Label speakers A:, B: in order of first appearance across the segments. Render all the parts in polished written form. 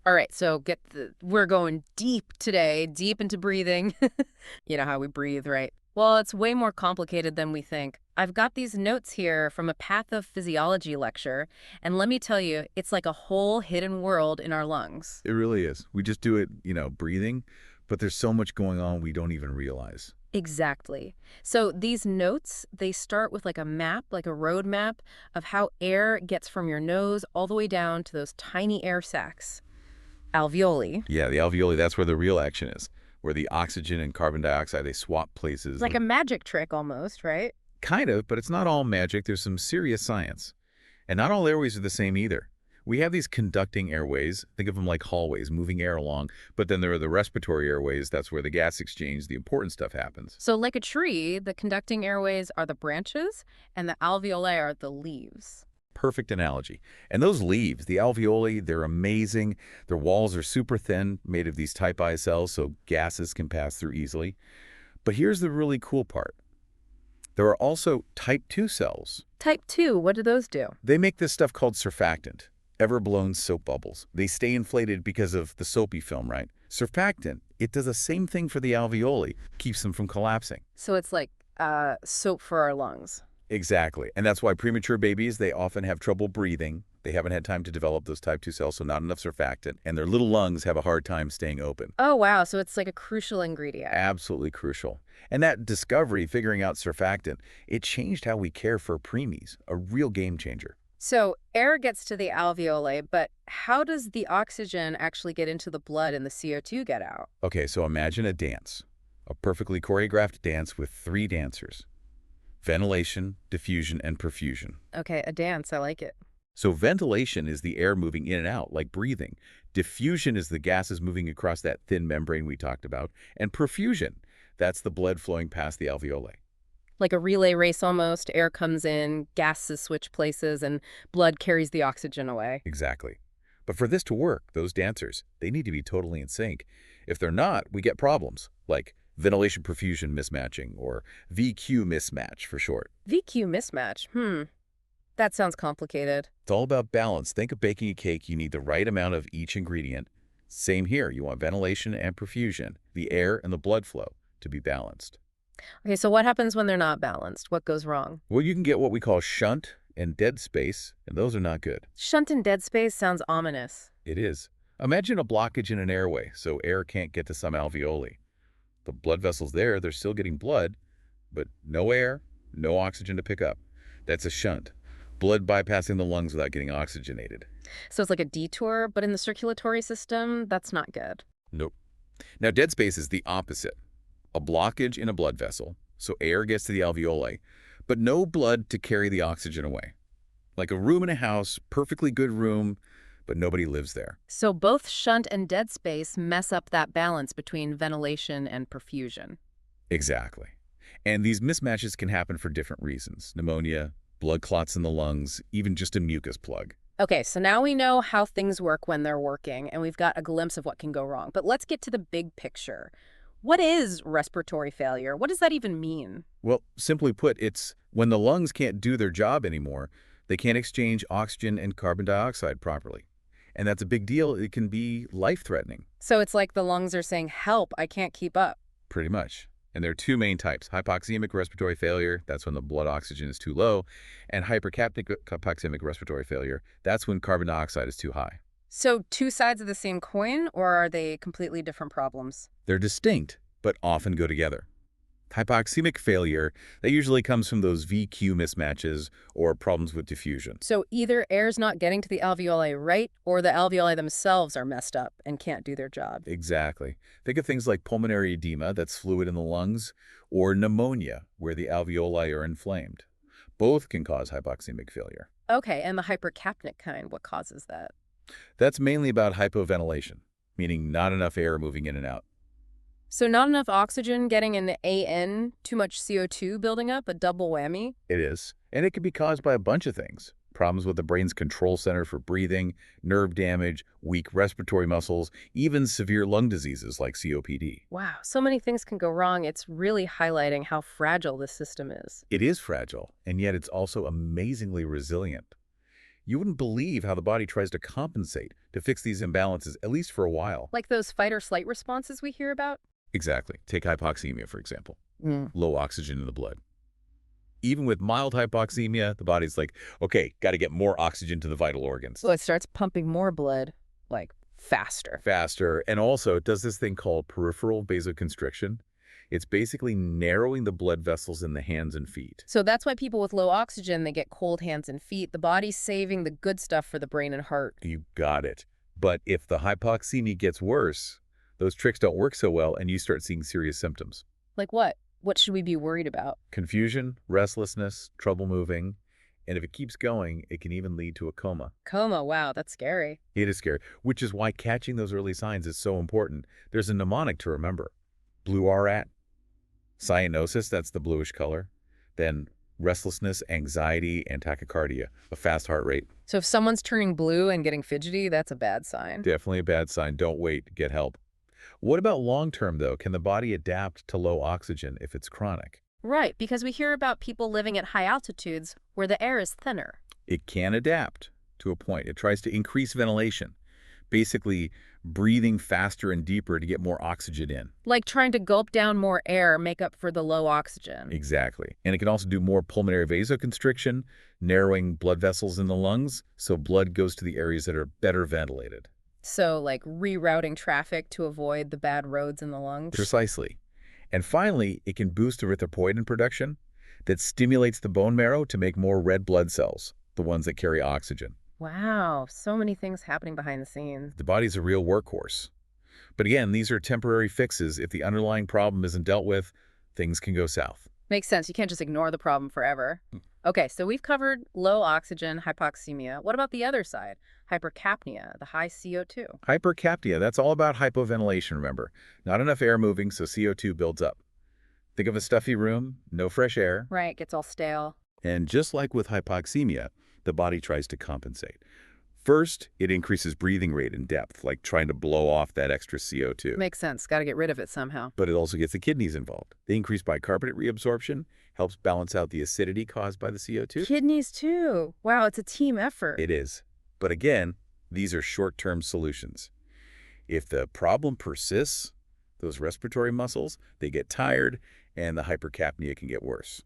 A: All right, so we're going deep today, deep into breathing. You know how we breathe, right? Well, it's way more complicated than we think. I've got these notes here from a pathophysiology lecture, and let me tell you, it's like a whole hidden world in our lungs.
B: It really is. We just do it, breathing, but there's so much going on we don't even realize.
A: Exactly. So these notes, they start with like a map, like a road map of how air gets from your nose all the way down to those tiny air sacs, alveoli.
B: Yeah, the alveoli, that's where the real action is, where the oxygen and carbon dioxide, they swap
A: It's
B: places.
A: like a magic trick almost, right?
B: Kind of, but it's not all magic. There's some serious science. And not all airways are the same either. We have these conducting airways, think of them like hallways, moving air along, but then there are the respiratory airways, that's where the gas exchange, the important stuff happens.
A: So like a tree, the conducting airways are the branches and the alveoli are the leaves.
B: Perfect analogy. And those leaves, the alveoli, they're amazing. Their walls are super thin, made of these type I cells, so gases can pass through easily. But here's the really cool part. There are also type 2 cells.
A: Type 2, what do those do?
B: They make this stuff called surfactant, ever-blown soap bubbles. They stay inflated because of the soapy film, right? Surfactant, it does the same thing for the alveoli, keeps them from collapsing.
A: So it's like soap for our lungs.
B: Exactly. And that's why premature babies, they often have trouble breathing. They haven't had time to develop those type 2 cells, so not enough surfactant. And their little lungs have a hard time staying open.
A: Oh, wow. So it's like a crucial ingredient.
B: Absolutely crucial. And that discovery, figuring out surfactant, it changed how we care for preemies, a real game changer.
A: So air gets to the alveoli, but how does the oxygen actually get into the blood and the CO2 get out?
B: Okay, so imagine a dance, a perfectly choreographed dance with 3 dancers: ventilation, diffusion, and perfusion.
A: Okay, a dance. I like it.
B: So ventilation is the air moving in and out, like breathing. Diffusion is the gases moving across that thin membrane we talked about. And perfusion, that's the blood flowing past the alveoli.
A: Like a relay race almost. Air comes in, gases switch places, and blood carries the oxygen away.
B: Exactly. But for this to work, those dancers, they need to be totally in sync. If they're not, we get problems, like ventilation-perfusion mismatching, or VQ mismatch for short.
A: VQ mismatch. That sounds complicated.
B: It's all about balance. Think of baking a cake. You need the right amount of each ingredient. Same here. You want ventilation and perfusion, the air and the blood flow, to be balanced.
A: Okay, so what happens when they're not balanced? What goes wrong?
B: Well, you can get what we call shunt and dead space, and those are not good.
A: Shunt and dead space sounds ominous.
B: It is. Imagine a blockage in an airway, so air can't get to some alveoli. The blood vessels there, they're still getting blood, but no air, no oxygen to pick up. That's a shunt. Blood bypassing the lungs without getting oxygenated.
A: So it's like a detour, but in the circulatory system, that's not good.
B: Nope. Now, dead space is the opposite. A blockage in a blood vessel, so air gets to the alveoli, but no blood to carry the oxygen away. Like a room in a house, perfectly good room, but nobody lives there.
A: So both shunt and dead space mess up that balance between ventilation and perfusion.
B: Exactly. And these mismatches can happen for different reasons. Pneumonia, blood clots in the lungs, even just a mucus plug.
A: Okay, so now we know how things work when they're working, and we've got a glimpse of what can go wrong. But let's get to the big picture. What is respiratory failure? What does that even mean?
B: Well, simply put, it's when the lungs can't do their job anymore, they can't exchange oxygen and carbon dioxide properly. And that's a big deal. It can be life-threatening,
A: So it's like the lungs are saying, help, I can't keep up.
B: pretty much. And there are 2 main types: hypoxemic respiratory failure, that's when the blood oxygen is too low, and hypercapnic hypoxemic respiratory failure, that's when carbon dioxide is too high.
A: So two sides of the same coin, or are they completely different problems?
B: They're distinct, but often go together. Hypoxemic failure, that usually comes from those VQ mismatches or problems with diffusion.
A: So either air's not getting to the alveoli right, or the alveoli themselves are messed up and can't do their job.
B: Exactly. Think of things like pulmonary edema, that's fluid in the lungs, or pneumonia, where the alveoli are inflamed. Both can cause hypoxemic failure.
A: Okay, and the hypercapnic kind, what causes that?
B: That's mainly about hypoventilation, meaning not enough air moving in and out.
A: So not enough oxygen getting in the AN, too much CO2 building up, a double whammy?
B: It is. And it can be caused by a bunch of things. Problems with the brain's control center for breathing, nerve damage, weak respiratory muscles, even severe lung diseases like COPD.
A: Wow, so many things can go wrong. It's really highlighting how fragile this system is.
B: It is fragile, and yet it's also amazingly resilient. You wouldn't believe how the body tries to compensate to fix these imbalances, at least for a while.
A: Like those fight or flight responses we hear about?
B: Exactly. Take hypoxemia, for example.
A: Mm.
B: Low oxygen in the blood. Even with mild hypoxemia, the body's like, okay, got to get more oxygen to the vital organs.
A: So it starts pumping more blood, like faster.
B: Faster. And also, it does this thing called peripheral vasoconstriction. It's basically narrowing the blood vessels in the hands and feet.
A: So that's why people with low oxygen, they get cold hands and feet. The body's saving the good stuff for the brain and heart.
B: You got it. But if the hypoxemia gets worse, those tricks don't work so well and you start seeing serious symptoms.
A: Like what? What should we be worried about?
B: Confusion, restlessness, trouble moving. And if it keeps going, it can even lead to a coma.
A: Coma, wow, that's scary.
B: It is scary, which is why catching those early signs is so important. There's a mnemonic to remember. Blue RAT. Cyanosis, that's the bluish color. Then restlessness, anxiety, and tachycardia, a fast heart rate.
A: So if someone's turning blue and getting fidgety, that's a bad sign.
B: Definitely a bad sign. Don't wait. Get help. What about long-term, though? Can the body adapt to low oxygen if it's chronic?
A: Right, because we hear about people living at high altitudes where the air is thinner.
B: It can adapt to a point. It tries to increase ventilation, basically breathing faster and deeper to get more oxygen in.
A: Like trying to gulp down more air, make up for the low oxygen.
B: Exactly. And it can also do more pulmonary vasoconstriction, narrowing blood vessels in the lungs, so blood goes to the areas that are better ventilated.
A: So like rerouting traffic to avoid the bad roads in the lungs.
B: Precisely. And finally, it can boost erythropoietin production that stimulates the bone marrow to make more red blood cells, the ones that carry oxygen.
A: Wow, so many things happening behind the scenes.
B: The body's a real workhorse. But again, these are temporary fixes. If the underlying problem isn't dealt with, things can go south.
A: Makes sense. You can't just ignore the problem forever. Okay, so we've covered low oxygen, hypoxemia. What about the other side? Hypercapnia, the high CO2.
B: Hypercapnia, that's all about hypoventilation, remember. Not enough air moving, so CO2 builds up. Think of a stuffy room, no fresh air.
A: Right, gets all stale.
B: And just like with hypoxemia, the body tries to compensate. First, it increases breathing rate and depth, like trying to blow off that extra CO2.
A: Makes sense. Got to get rid of it somehow.
B: But it also gets the kidneys involved. They increase bicarbonate reabsorption, helps balance out the acidity caused by the CO2.
A: Kidneys too. Wow, it's a team effort.
B: It is. But again, these are short-term solutions. If the problem persists, those respiratory muscles, they get tired, and the hypercapnia can get worse.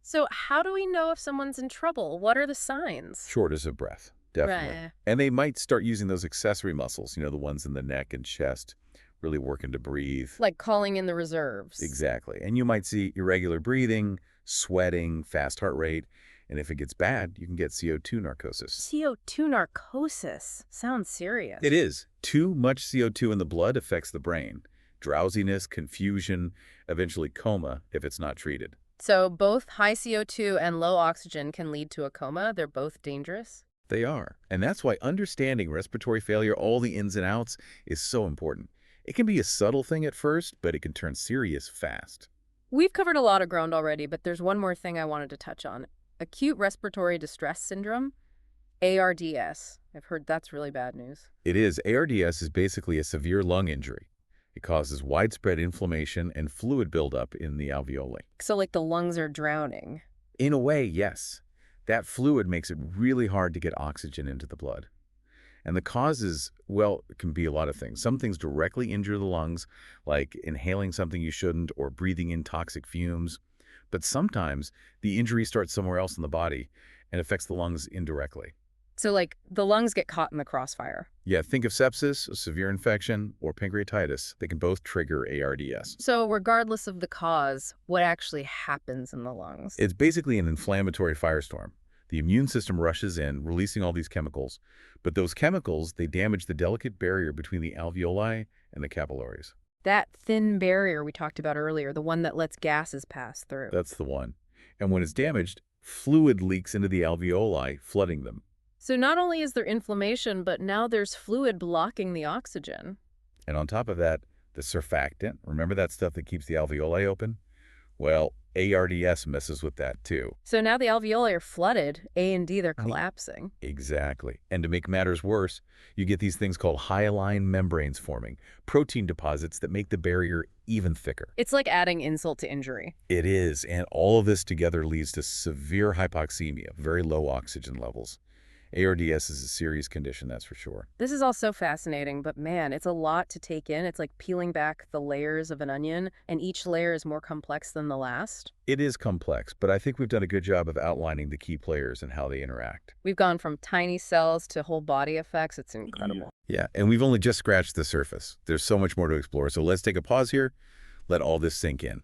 A: So how do we know if someone's in trouble? What are the signs?
B: Shortness of breath, definitely.
A: Right.
B: And they might start using those accessory muscles, the ones in the neck and chest, really working to breathe.
A: Like calling in the reserves.
B: Exactly. And you might see irregular breathing, sweating, fast heart rate. And if it gets bad, you can get CO2 narcosis.
A: CO2 narcosis. Sounds serious.
B: It is. Too much CO2 in the blood affects the brain. Drowsiness, confusion, eventually coma if it's not treated.
A: So both high CO2 and low oxygen can lead to a coma. They're both dangerous.
B: They are. And that's why understanding respiratory failure, all the ins and outs, is so important. It can be a subtle thing at first, but it can turn serious fast.
A: We've covered a lot of ground already, but there's one more thing I wanted to touch on. Acute respiratory distress syndrome, ARDS. I've heard that's really bad news.
B: It is. ARDS is basically a severe lung injury. It causes widespread inflammation and fluid buildup in the alveoli.
A: So like the lungs are drowning.
B: In a way, yes. That fluid makes it really hard to get oxygen into the blood. And the causes, well, it can be a lot of things. Some things directly injure the lungs, like inhaling something you shouldn't or breathing in toxic fumes. But sometimes the injury starts somewhere else in the body and affects the lungs indirectly.
A: So like the lungs get caught in the crossfire.
B: Yeah, think of sepsis, a severe infection, or pancreatitis. They can both trigger ARDS.
A: So regardless of the cause, what actually happens in the lungs?
B: It's basically an inflammatory firestorm. The immune system rushes in, releasing all these chemicals. But those chemicals, they damage the delicate barrier between the alveoli and the capillaries.
A: That thin barrier we talked about earlier, the one that lets gases pass through.
B: That's the one. And when it's damaged, fluid leaks into the alveoli, flooding them.
A: So not only is there inflammation, but now there's fluid blocking the oxygen.
B: And on top of that, the surfactant, remember that stuff that keeps the alveoli open? Well, ARDS messes with that too.
A: So now the alveoli are flooded. A and D, they're collapsing.
B: Exactly. And to make matters worse, you get these things called hyaline membranes forming, protein deposits that make the barrier even thicker.
A: It's like adding insult to injury.
B: It is, and all of this together leads to severe hypoxemia, very low oxygen levels. ARDS is a serious condition, that's for sure.
A: This is all so fascinating, but man, it's a lot to take in. It's like peeling back the layers of an onion, and each layer is more complex than the last.
B: It is complex, but I think we've done a good job of outlining the key players and how they interact.
A: We've gone from tiny cells to whole body effects. It's incredible.
B: Yeah, and we've only just scratched the surface. There's so much more to explore. So let's take a pause here, let all this sink in.